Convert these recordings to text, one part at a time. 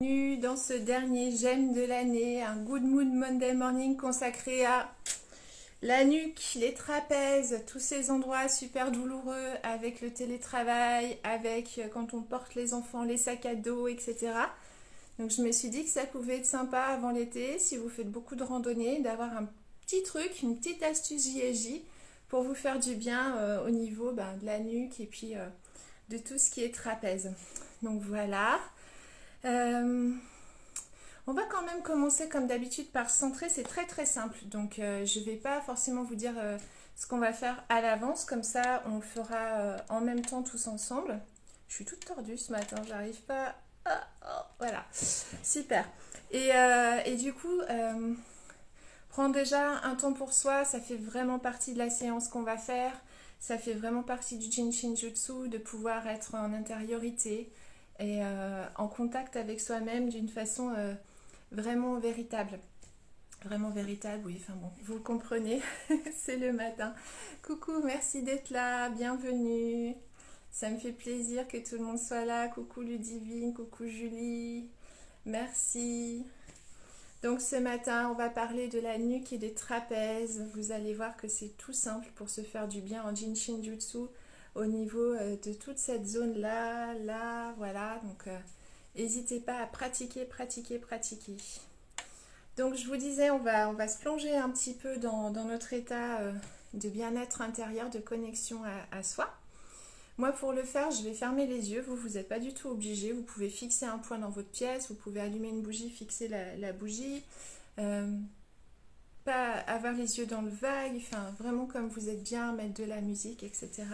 Bienvenue dans ce dernier j'aime de l'année, un Good Mood Monday Morning consacré à la nuque, les trapèzes, tous ces endroits super douloureux avec le télétravail, avec quand on porte les enfants, les sacs à dos, etc. Donc je me suis dit que ça pouvait être sympa avant l'été, si vous faites beaucoup de randonnées, d'avoir un petit truc, une petite astuce JSJ pour vous faire du bien au niveau de la nuque et puis de tout ce qui est trapèze. Donc voilà. Euh, on va quand même commencer comme d'habitude par centrer, c'est très très simple. Donc je ne vais pas forcément vous dire ce qu'on va faire à l'avance, comme ça on le fera en même temps tous ensemble. Je suis toute tordue ce matin, j'arrive pas. Ah, oh, voilà, super. Et du coup, prendre déjà un temps pour soi, ça fait vraiment partie de la séance qu'on va faire. Ça fait vraiment partie du Jin Shin Jutsu de pouvoir être en intériorité et en contact avec soi-même d'une façon vraiment véritable. Vraiment véritable, oui, enfin bon, vous le comprenez, c'est le matin. Coucou, merci d'être là, bienvenue. Ça me fait plaisir que tout le monde soit là. Coucou Ludivine, coucou Julie, merci. Donc ce matin, on va parler de la nuque et des trapèzes. Vous allez voir que c'est tout simple pour se faire du bien en Jin Shin Jutsu au niveau de toute cette zone-là, là, voilà. Donc n'hésitez pas à pratiquer, pratiquer, pratiquer. Donc je vous disais, on va se plonger un petit peu dans notre état de bien-être intérieur, de connexion à soi. Moi, pour le faire, je vais fermer les yeux. Vous n'êtes pas du tout obligé. Vous pouvez fixer un point dans votre pièce. Vous pouvez allumer une bougie, fixer la bougie. Euh, Pas avoir les yeux dans le vague. Enfin, vraiment comme vous êtes bien, mettre de la musique, etc.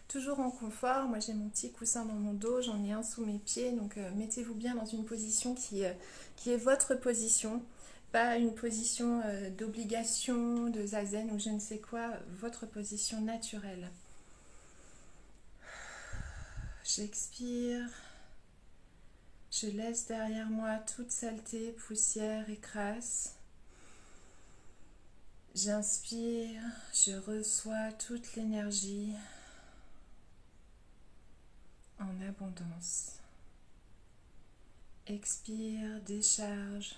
Toujours en confort. Moi, j'ai mon petit coussin dans mon dos. J'en ai un sous mes pieds. Donc, mettez-vous bien dans une position qui est votre position. Pas une position d'obligation, de zazen ou je ne sais quoi. Votre position naturelle. J'expire. Je laisse derrière moi toute saleté, poussière et crasse. J'inspire, je reçois toute l'énergie en abondance. Expire, décharge.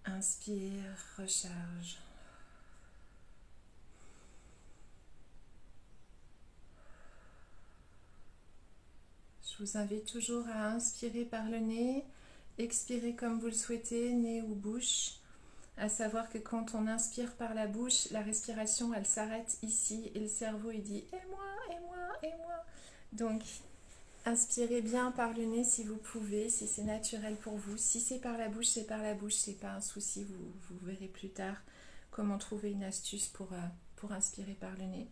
Inspire, recharge. Je vous invite toujours à inspirer par le nez, expirer comme vous le souhaitez, nez ou bouche. À savoir que quand on inspire par la bouche, la respiration elle s'arrête ici et le cerveau il dit et moi, et moi, et moi. Donc inspirez bien par le nez si vous pouvez, si c'est naturel pour vous. Si c'est par la bouche, c'est par la bouche, c'est pas un souci, vous verrez plus tard comment trouver une astuce pour inspirer par le nez.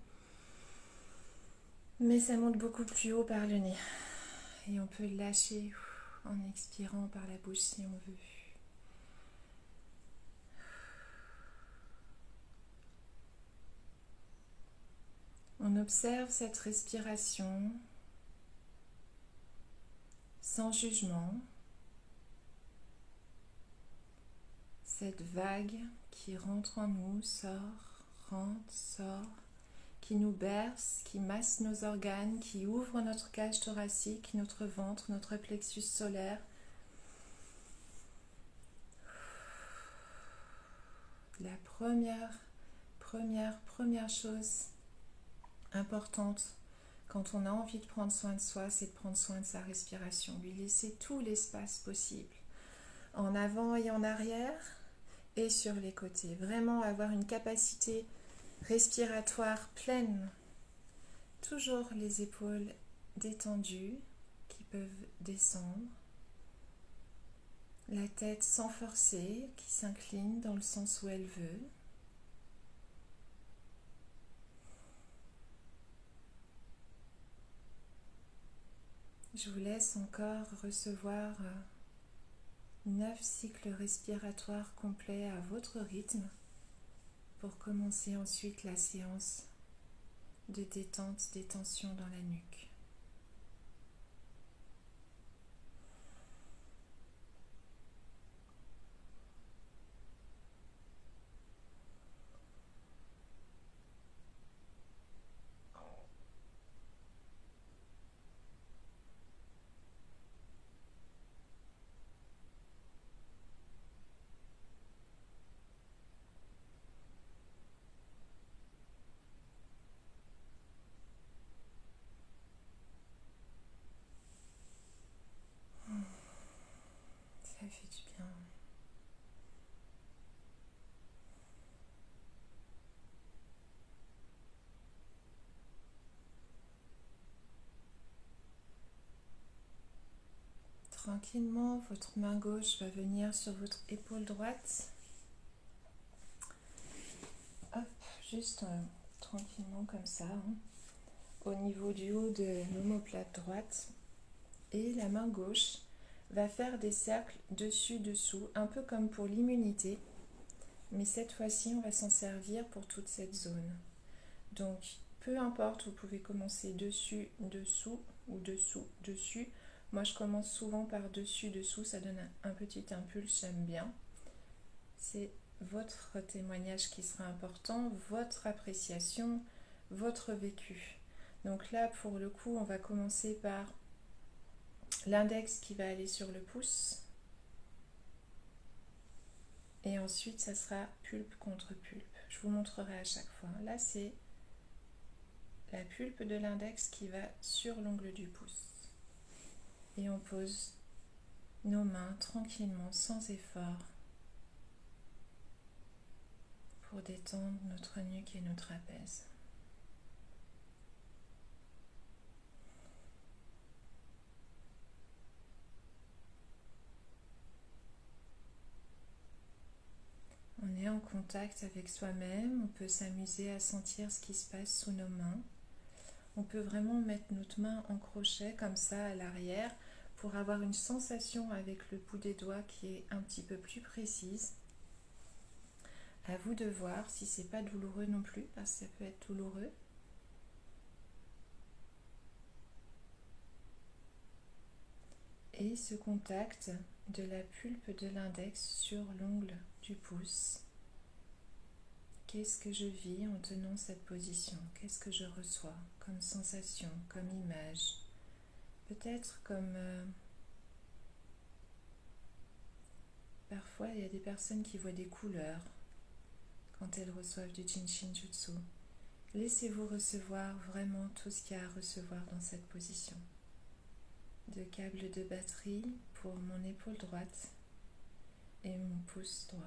Mais ça monte beaucoup plus haut par le nez. Et on peut lâcher en expirant par la bouche si on veut. On observe cette respiration sans jugement, cette vague qui rentre en nous, sort, rentre, sort, qui nous berce, qui masse nos organes, qui ouvre notre cage thoracique, notre ventre, notre plexus solaire. La première chose importante quand on a envie de prendre soin de soi, c'est de prendre soin de sa respiration, lui laisser tout l'espace possible, en avant et en arrière et sur les côtés. Vraiment avoir une capacité respiratoire pleine, toujours les épaules détendues qui peuvent descendre, la tête sans forcer qui s'incline dans le sens où elle veut. Je vous laisse encore recevoir 9 cycles respiratoires complets à votre rythme pour commencer ensuite la séance de détente, détention dans la nuque. Tranquillement, votre main gauche va venir sur votre épaule droite. Hop, juste tranquillement comme ça, hein, au niveau du haut de l'omoplate droite. Et la main gauche va faire des cercles dessus-dessous, un peu comme pour l'immunité. Mais cette fois-ci, on va s'en servir pour toute cette zone. Donc, peu importe, vous pouvez commencer dessus, dessous ou dessous, dessus. Moi, je commence souvent par dessus, dessous. Ça donne un petit impulse, j'aime bien. C'est votre témoignage qui sera important, votre appréciation, votre vécu. Donc là, pour le coup, on va commencer par l'index qui va aller sur le pouce. Et ensuite, ça sera pulpe contre pulpe. Je vous montrerai à chaque fois. Là, c'est la pulpe de l'index qui va sur l'ongle du pouce. Et on pose nos mains tranquillement, sans effort, pour détendre notre nuque et nos trapèzes. On est en contact avec soi-même, on peut s'amuser à sentir ce qui se passe sous nos mains. On peut vraiment mettre notre main en crochet comme ça à l'arrière pour avoir une sensation avec le bout des doigts qui est un petit peu plus précise. À vous de voir si c'est pas douloureux non plus, parce que ça peut être douloureux. Et ce contact de la pulpe de l'index sur l'ongle du pouce. Qu'est-ce que je vis en tenant cette position? Qu'est-ce que je reçois comme sensation, comme image? Peut-être comme... parfois, il y a des personnes qui voient des couleurs quand elles reçoivent du Jinshin Jutsu. Laissez-vous recevoir vraiment tout ce qu'il y a à recevoir dans cette position. De câble de batterie pour mon épaule droite et mon pouce droit.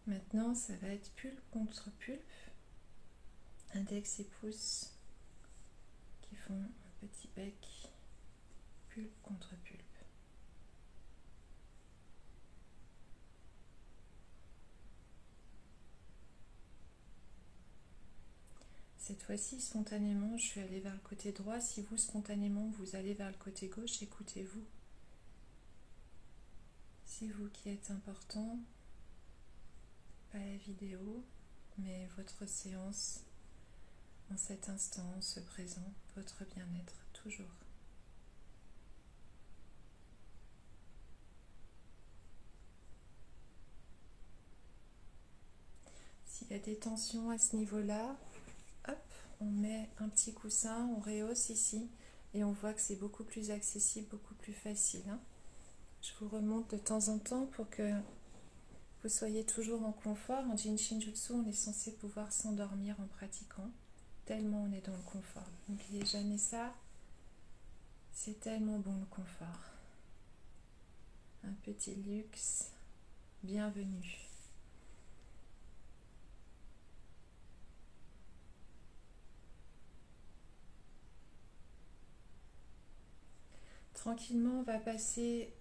Maintenant, ça va être pulpe contre pulpe, index et pouce qui font un petit bec, pulpe contre pulpe. Cette fois-ci, spontanément, je suis allée vers le côté droit. Si vous, spontanément, vous allez vers le côté gauche, écoutez-vous. C'est vous qui êtes important, pas la vidéo, mais votre séance en cet instant, ce présent, votre bien-être, toujours. S'il y a des tensions à ce niveau-là, hop, on met un petit coussin, on rehausse ici, et on voit que c'est beaucoup plus accessible, beaucoup plus facile. Hein. Je vous remonte de temps en temps pour que vous soyez toujours en confort. En Jinshin Jutsu, on est censé pouvoir s'endormir en pratiquant, tellement on est dans le confort. N'oubliez jamais ça, c'est tellement bon le confort. Un petit luxe, bienvenue. Tranquillement, on va passer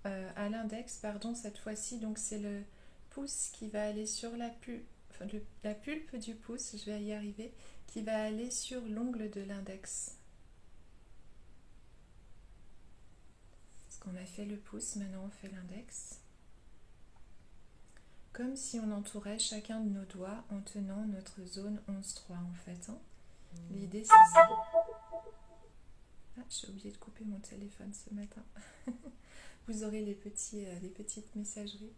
à l'index, pardon, cette fois-ci. Donc c'est le pouce qui va aller sur la pulpe du pouce, je vais y arriver, qui va aller sur l'ongle de l'index. Parce qu'on a fait le pouce, maintenant on fait l'index. Comme si on entourait chacun de nos doigts en tenant notre zone 11-3 en fait. Hein. L'idée c'est ça. Ah, j'ai oublié de couper mon téléphone ce matin. Vous aurez les petites messageries.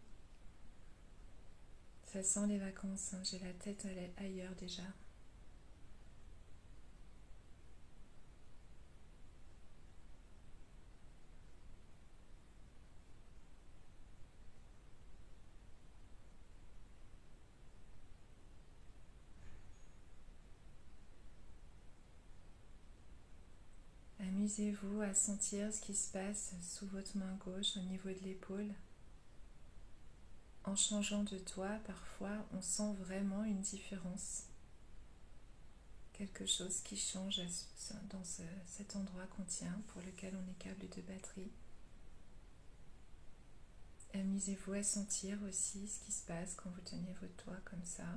Ça sent les vacances, hein. J'ai la tête ailleurs déjà. Amusez-vous à sentir ce qui se passe sous votre main gauche au niveau de l'épaule. En changeant de doigt, parfois, on sent vraiment une différence. Quelque chose qui change dans cet endroit qu'on tient, pour lequel on est câble de batterie. Amusez-vous à sentir aussi ce qui se passe quand vous tenez votre doigt comme ça.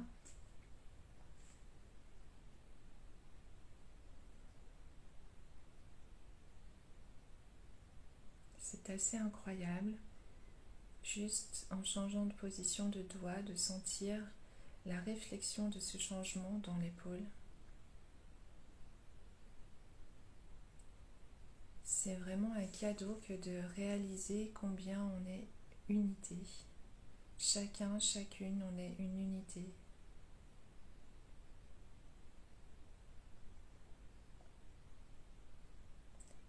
C'est assez incroyable, juste en changeant de position de doigt, de sentir la réflexion de ce changement dans l'épaule. C'est vraiment un cadeau que de réaliser combien on est unité. Chacun, chacune, on est une unité.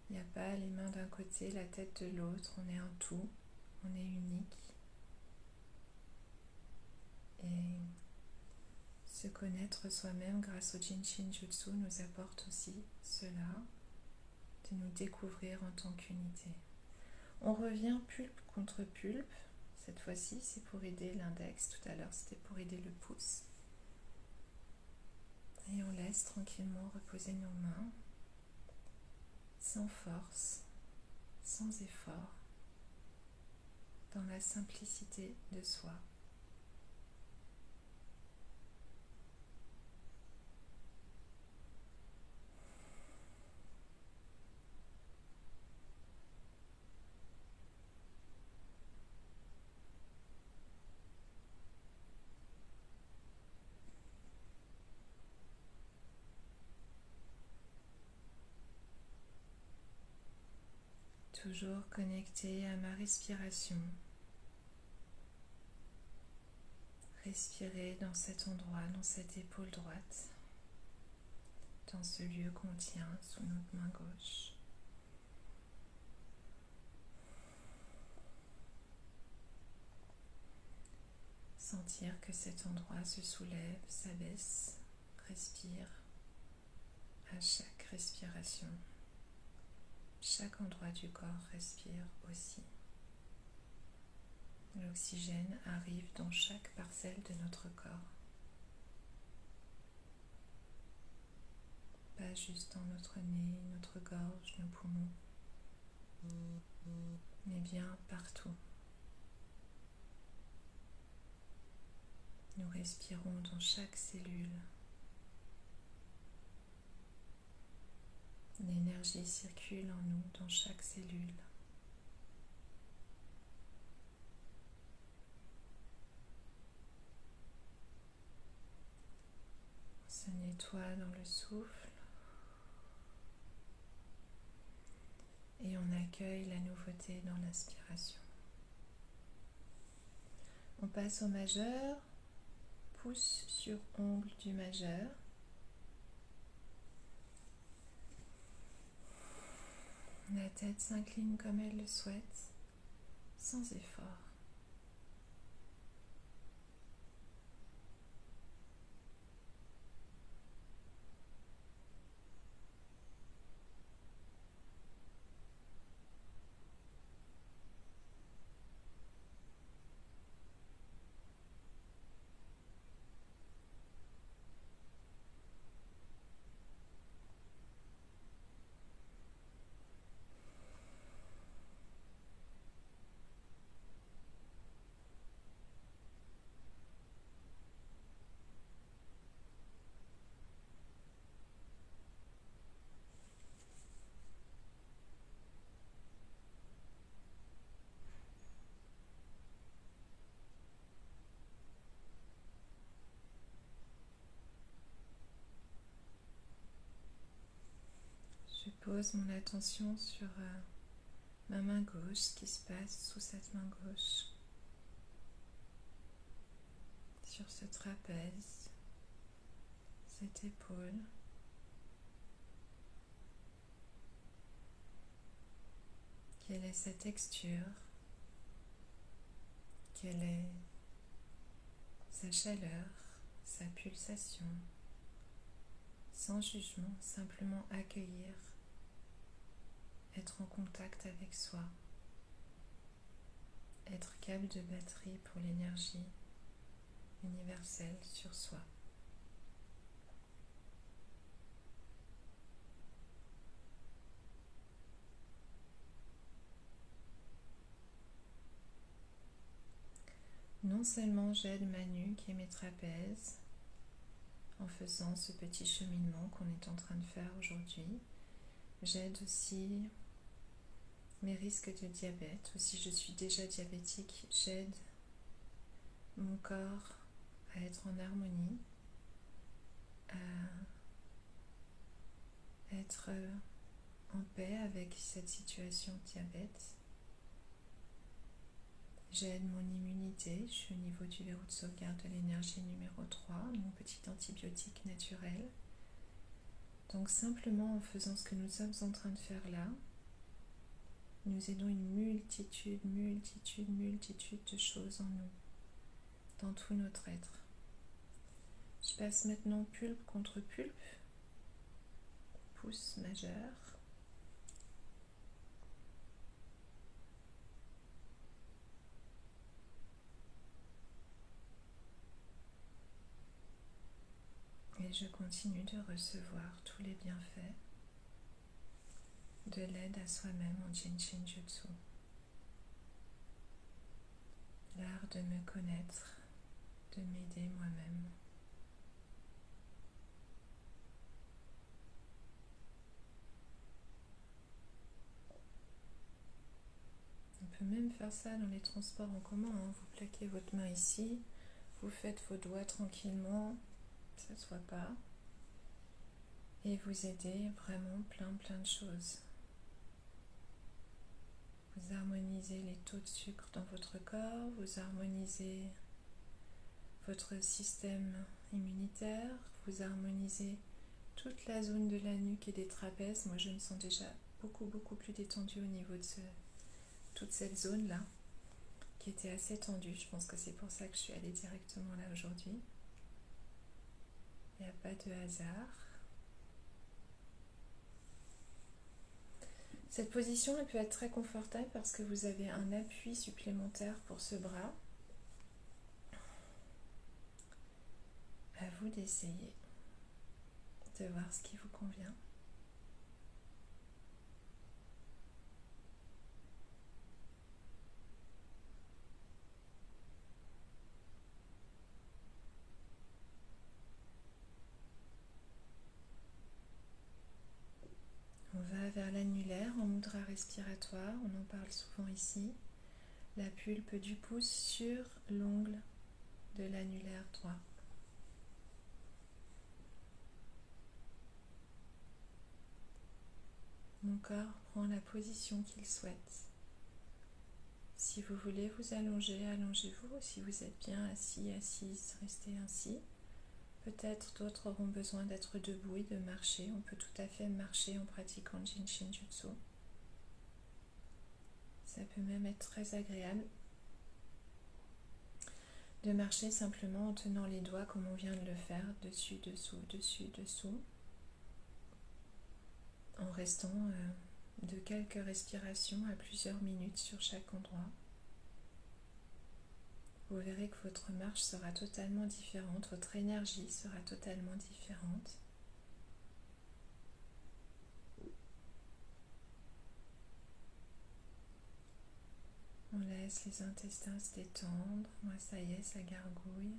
Il n'y a pas les mains d'un côté, la tête de l'autre, on est un tout, on est unique. Et se connaître soi-même grâce au Jinshin Jutsu nous apporte aussi cela, de nous découvrir en tant qu'unité. On revient pulpe contre pulpe. Cette fois-ci, c'est pour aider l'index. Tout à l'heure, c'était pour aider le pouce. Et on laisse tranquillement reposer nos mains, sans force, sans effort, dans la simplicité de soi. Toujours connecté à ma respiration. Respirer dans cet endroit, dans cette épaule droite, dans ce lieu qu'on tient sous notre main gauche. Sentir que cet endroit se soulève, s'abaisse, respire à chaque respiration. Chaque endroit du corps respire aussi. L'oxygène arrive dans chaque parcelle de notre corps. Pas juste dans notre nez, notre gorge, nos poumons, mais bien partout. Nous respirons dans chaque cellule. L'énergie circule en nous dans chaque cellule. On se nettoie dans le souffle et on accueille la nouveauté dans l'inspiration. On passe au majeur, pouce sur ongle du majeur. La tête s'incline comme elle le souhaite, sans effort. pose mon attention sur ma main gauche, ce qui se passe sous cette main gauche, sur ce trapèze, cette épaule. Quelle est sa texture? Quelle est sa chaleur, sa pulsation? Sans jugement, simplement accueillir, être en contact avec soi, être câble de batterie pour l'énergie universelle sur soi. Non seulement j'aide ma nuque et mes trapèzes en faisant ce petit cheminement qu'on est en train de faire aujourd'hui, j'aide aussi mes risques de diabète, ou si je suis déjà diabétique, j'aide mon corps à être en harmonie, à être en paix avec cette situation de diabète. J'aide mon immunité, je suis au niveau du verrou de sauvegarde de l'énergie numéro 3, mon petit antibiotique naturel. Donc simplement en faisant ce que nous sommes en train de faire là, nous aidons une multitude de choses en nous, dans tout notre être. Je passe maintenant pulpe contre pulpe, pouce majeur. Et je continue de recevoir tous les bienfaits de l'aide à soi-même en Jinshin Jutsu. L'art de me connaître, de m'aider moi-même. On peut même faire ça dans les transports en commun, hein. Vous plaquez votre main ici, vous faites vos doigts tranquillement, ça ne se voit pas, et vous aidez vraiment plein de choses. Vous harmonisez les taux de sucre dans votre corps, vous harmonisez votre système immunitaire, vous harmonisez toute la zone de la nuque et des trapèzes. Moi je me sens déjà beaucoup plus détendue au niveau de toute cette zone là qui était assez tendue. Je pense que c'est pour ça que je suis allée directement là aujourd'hui. Il n'y a pas de hasard. Cette position elle peut être très confortable parce que vous avez un appui supplémentaire pour ce bras. À vous d'essayer de voir ce qui vous convient. On va vers l'annulaire en mudra respiratoire, on en parle souvent ici. La pulpe du pouce sur l'ongle de l'annulaire droit. Mon corps prend la position qu'il souhaite. Si vous voulez vous allonger, allongez-vous. Si vous êtes bien assis, assise, restez ainsi. Peut-être d'autres auront besoin d'être debout et de marcher. On peut tout à fait marcher en pratiquant Jinshin Jutsu. Ça peut même être très agréable de marcher simplement en tenant les doigts comme on vient de le faire, dessus, dessous, dessus, dessous, en restant de quelques respirations à plusieurs minutes sur chaque endroit. Vous verrez que votre marche sera totalement différente, votre énergie sera totalement différente. On laisse les intestins se détendre. Moi, ça y est, ça gargouille.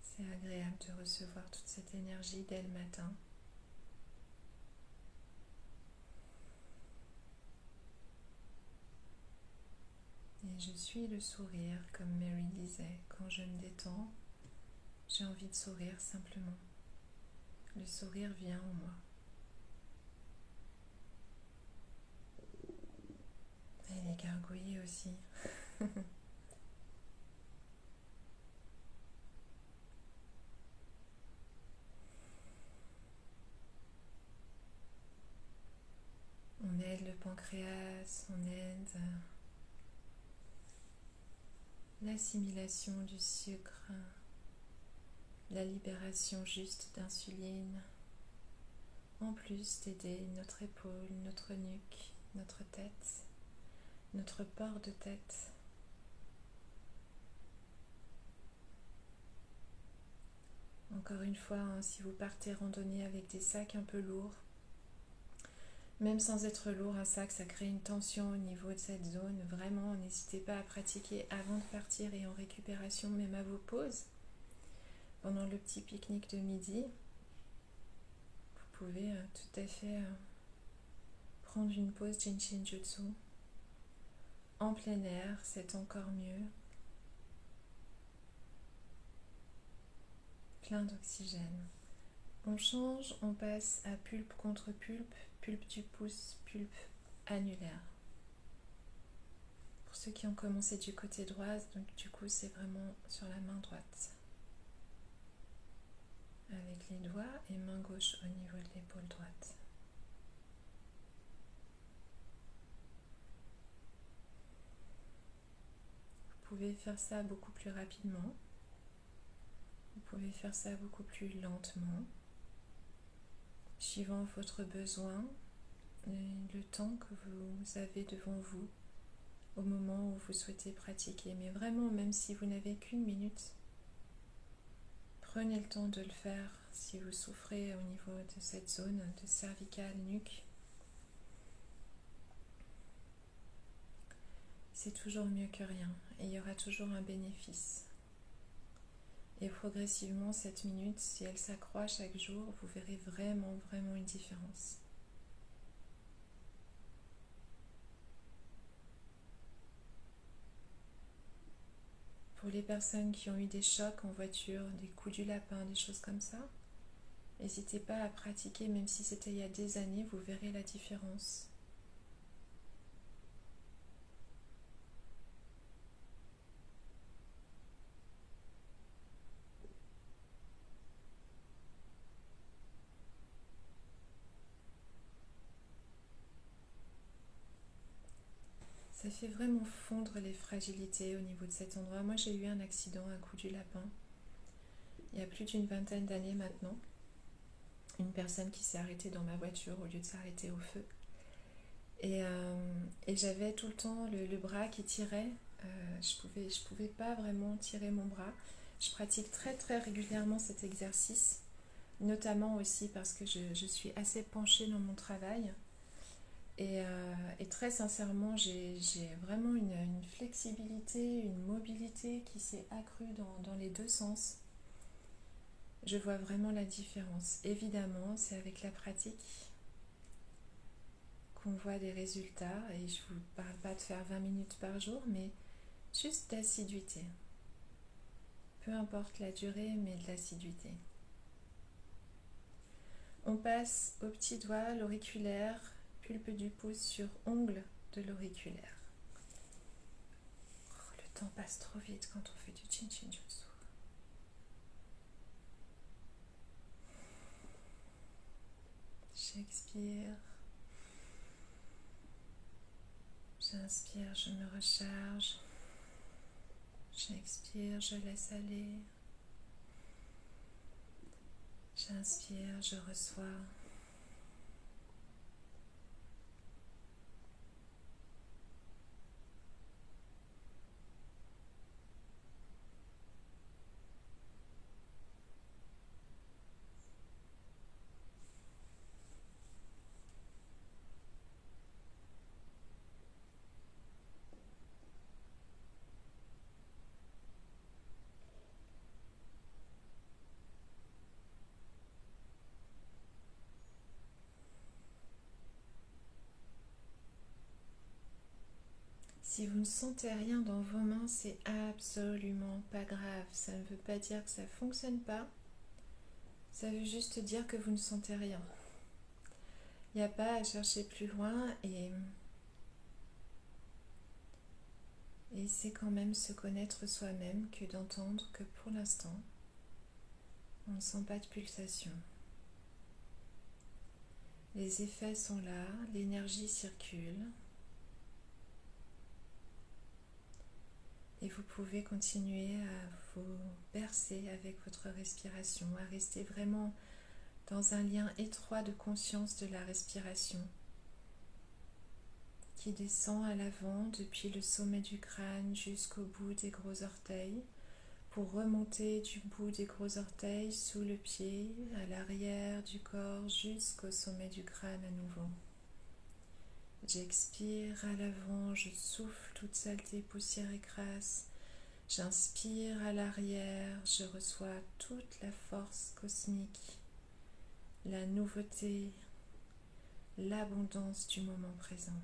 C'est agréable de recevoir toute cette énergie dès le matin. Et je suis le sourire, comme Mary disait, quand je me détends, j'ai envie de sourire simplement. le sourire vient en moi. Et les gargouillis aussi. On aide le pancréas, on aide l'assimilation du sucre, la libération juste d'insuline, en plus d'aider notre épaule, notre nuque, notre tête, notre port de tête. Encore une fois, hein, si vous partez randonner avec des sacs un peu lourds, même sans être lourd, un sac, ça crée une tension au niveau de cette zone. Vraiment, n'hésitez pas à pratiquer avant de partir et en récupération, même à vos pauses. Pendant le petit pique-nique de midi, vous pouvez tout à fait prendre une pause Jinshin Jutsu. En plein air, c'est encore mieux. Plein d'oxygène. On change, on passe à pulpe contre pulpe, pulpe du pouce, pulpe annulaire. Pour ceux qui ont commencé du côté droit, donc du coup c'est vraiment sur la main droite. Avec les doigts et main gauche au niveau de l'épaule droite. Vous pouvez faire ça beaucoup plus rapidement. Vous pouvez faire ça beaucoup plus lentement, suivant votre besoin et le temps que vous avez devant vous au moment où vous souhaitez pratiquer. Mais vraiment, même si vous n'avez qu'une minute, prenez le temps de le faire si vous souffrez au niveau de cette zone de cervicale, nuque. C'est toujours mieux que rien et il y aura toujours un bénéfice. Et progressivement, cette minute, si elle s'accroît chaque jour, vous verrez vraiment, vraiment une différence. Pour les personnes qui ont eu des chocs en voiture, des coups du lapin, des choses comme ça, n'hésitez pas à pratiquer, même si c'était il y a des années, vous verrez la différence. Ça fait vraiment fondre les fragilités au niveau de cet endroit. Moi, j'ai eu un accident, un coup du lapin, il y a plus d'une vingtaine d'années maintenant. Une personne qui s'est arrêtée dans ma voiture au lieu de s'arrêter au feu. Et j'avais tout le temps le bras qui tirait. Je pouvais pas vraiment tirer mon bras. Je pratique très très régulièrement cet exercice, notamment aussi parce que je suis assez penchée dans mon travail. Et très sincèrement, j'ai vraiment une flexibilité, une mobilité qui s'est accrue dans les deux sens. Je vois vraiment la différence. Évidemment, c'est avec la pratique qu'on voit des résultats. Et je ne vous parle pas de faire 20 minutes par jour, mais juste d'assiduité. Peu importe la durée, mais de l'assiduité. On passe au petit doigt, l'auriculaire, pulpe du pouce sur ongle de l'auriculaire. Oh, le temps passe trop vite quand on fait du Jinshin Jutsu. J'expire. J'inspire, je me recharge. J'expire, je laisse aller. J'inspire, je reçois. Si vous ne sentez rien dans vos mains, c'est absolument pas grave. Ça ne veut pas dire que ça ne fonctionne pas. Ça veut juste dire que vous ne sentez rien. Il n'y a pas à chercher plus loin et c'est quand même se connaître soi-même que d'entendre que pour l'instant, on ne sent pas de pulsation. Les effets sont là, l'énergie circule et vous pouvez continuer à vous bercer avec votre respiration, à rester vraiment dans un lien étroit de conscience de la respiration qui descend à l'avant depuis le sommet du crâne jusqu'au bout des gros orteils pour remonter du bout des gros orteils sous le pied, à l'arrière du corps jusqu'au sommet du crâne à nouveau. J'expire à l'avant, je souffle toute saleté, poussière et crasse. J'inspire à l'arrière, je reçois toute la force cosmique, la nouveauté, l'abondance du moment présent.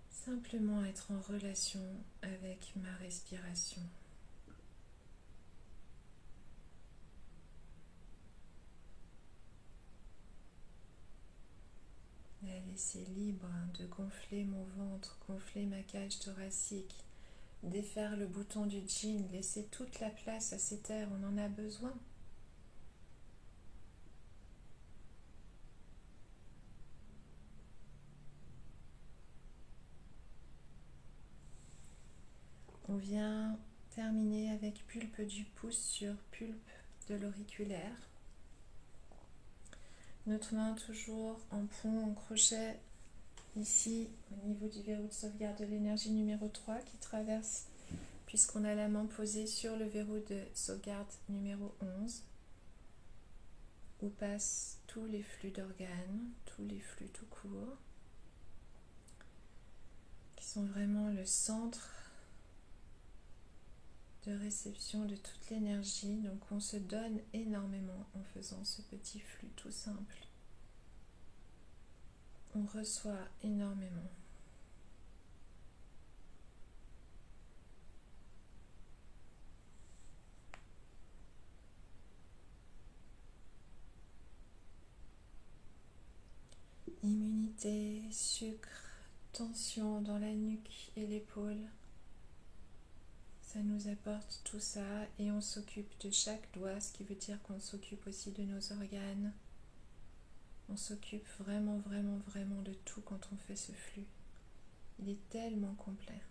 Simplement être en relation avec ma respiration. La laisser libre de gonfler mon ventre, gonfler ma cage thoracique, défaire le bouton du jean, laisser toute la place à cet air, on en a besoin. On vient terminer avec pulpe du pouce sur pulpe de l'auriculaire. Notre main toujours en pont, en crochet, ici au niveau du verrou de sauvegarde de l'énergie numéro 3 qui traverse, puisqu'on a la main posée sur le verrou de sauvegarde numéro 11, où passent tous les flux d'organes, tous les flux tout court, qui sont vraiment le centre de réception de toute l'énergie. Donc on se donne énormément en faisant ce petit flux tout simple. On reçoit énormément. Immunité, sucre, tension dans la nuque et l'épaule. Ça nous apporte tout ça et on s'occupe de chaque doigt, ce qui veut dire qu'on s'occupe aussi de nos organes. On s'occupe vraiment, vraiment, vraiment de tout quand on fait ce flux. Il est tellement complet.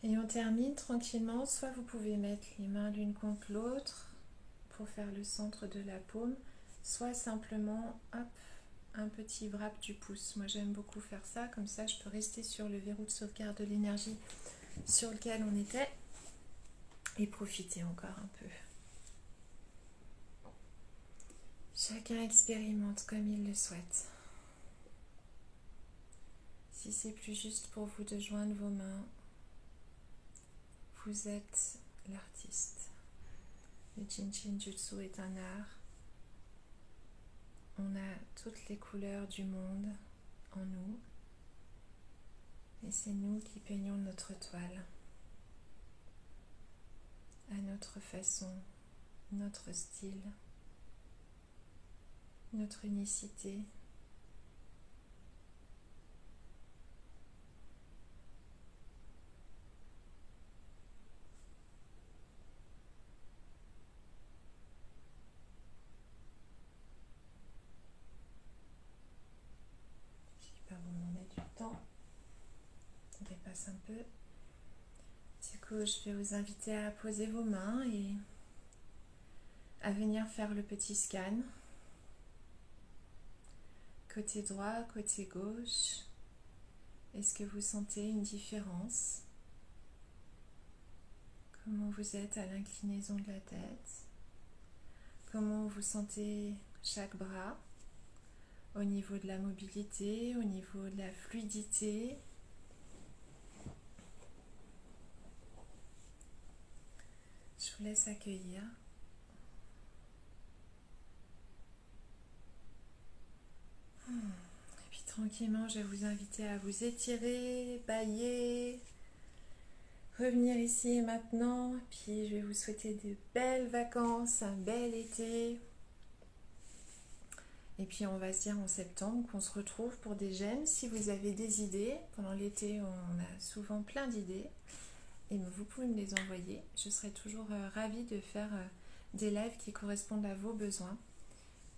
Et on termine tranquillement, soit vous pouvez mettre les mains l'une contre l'autre pour faire le centre de la paume, soit simplement, hop, un petit wrap du pouce. Moi j'aime beaucoup faire ça, comme ça je peux rester sur le verrou de sauvegarde de l'énergie sur lequel on était et profiter encore un peu. Chacun expérimente comme il le souhaite. Si c'est plus juste pour vous de joindre vos mains, vous êtes l'artiste. Le Jin Jutsu est un art. On a toutes les couleurs du monde en nous. Et c'est nous qui peignons notre toile. À notre façon, notre style, notre unicité. Je vais pas vous demander du temps. On dépasse un peu. Du coup, je vais vous inviter à poser vos mains et à venir faire le petit scan. Côté droit, côté gauche. Est-ce que vous sentez une différence? Comment vous êtes à l'inclinaison de la tête? Comment vous sentez chaque bras? au niveau de la mobilité, au niveau de la fluidité. Je vous laisse accueillir. Et puis tranquillement, je vais vous inviter à vous étirer, bâiller, revenir ici et maintenant. Puis je vais vous souhaiter de belles vacances, un bel été. Et puis on va se dire en septembre qu'on se retrouve pour des gemmes. Si vous avez des idées, pendant l'été on a souvent plein d'idées. Et vous pouvez me les envoyer. Je serai toujours ravie de faire des lives qui correspondent à vos besoins.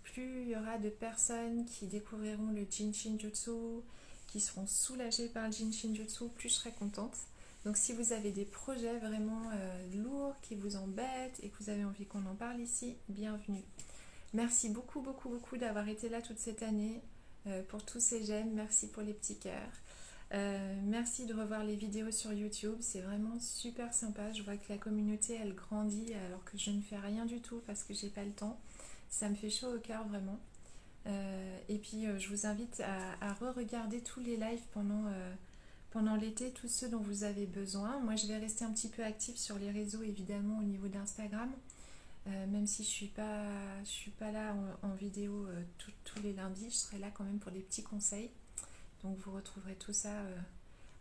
Plus il y aura de personnes qui découvriront le Jin Shinjutsu, qui seront soulagées par le Jin Shinjutsu, plus je serai contente. Donc si vous avez des projets vraiment lourds qui vous embêtent et que vous avez envie qu'on en parle ici, bienvenue. Merci beaucoup, beaucoup, beaucoup d'avoir été là toute cette année pour tous ces j'aime. Merci pour les petits cœurs. Merci de revoir les vidéos sur YouTube. C'est vraiment super sympa. Je vois que la communauté, elle grandit alors que je ne fais rien du tout parce que j'ai pas le temps. Ça me fait chaud au cœur vraiment. Et puis je vous invite à re-regarder tous les lives pendant l'été, tous ceux dont vous avez besoin. Moi je vais rester un petit peu active sur les réseaux évidemment au niveau d'Instagram. Même si je suis pas là en vidéo tous les lundis, je serai là quand même pour des petits conseils. Donc vous retrouverez tout ça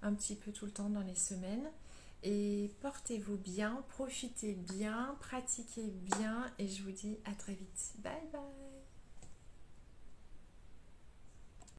un petit peu tout le temps dans les semaines. Et portez-vous bien, profitez bien, pratiquez bien et je vous dis à très vite. Bye bye.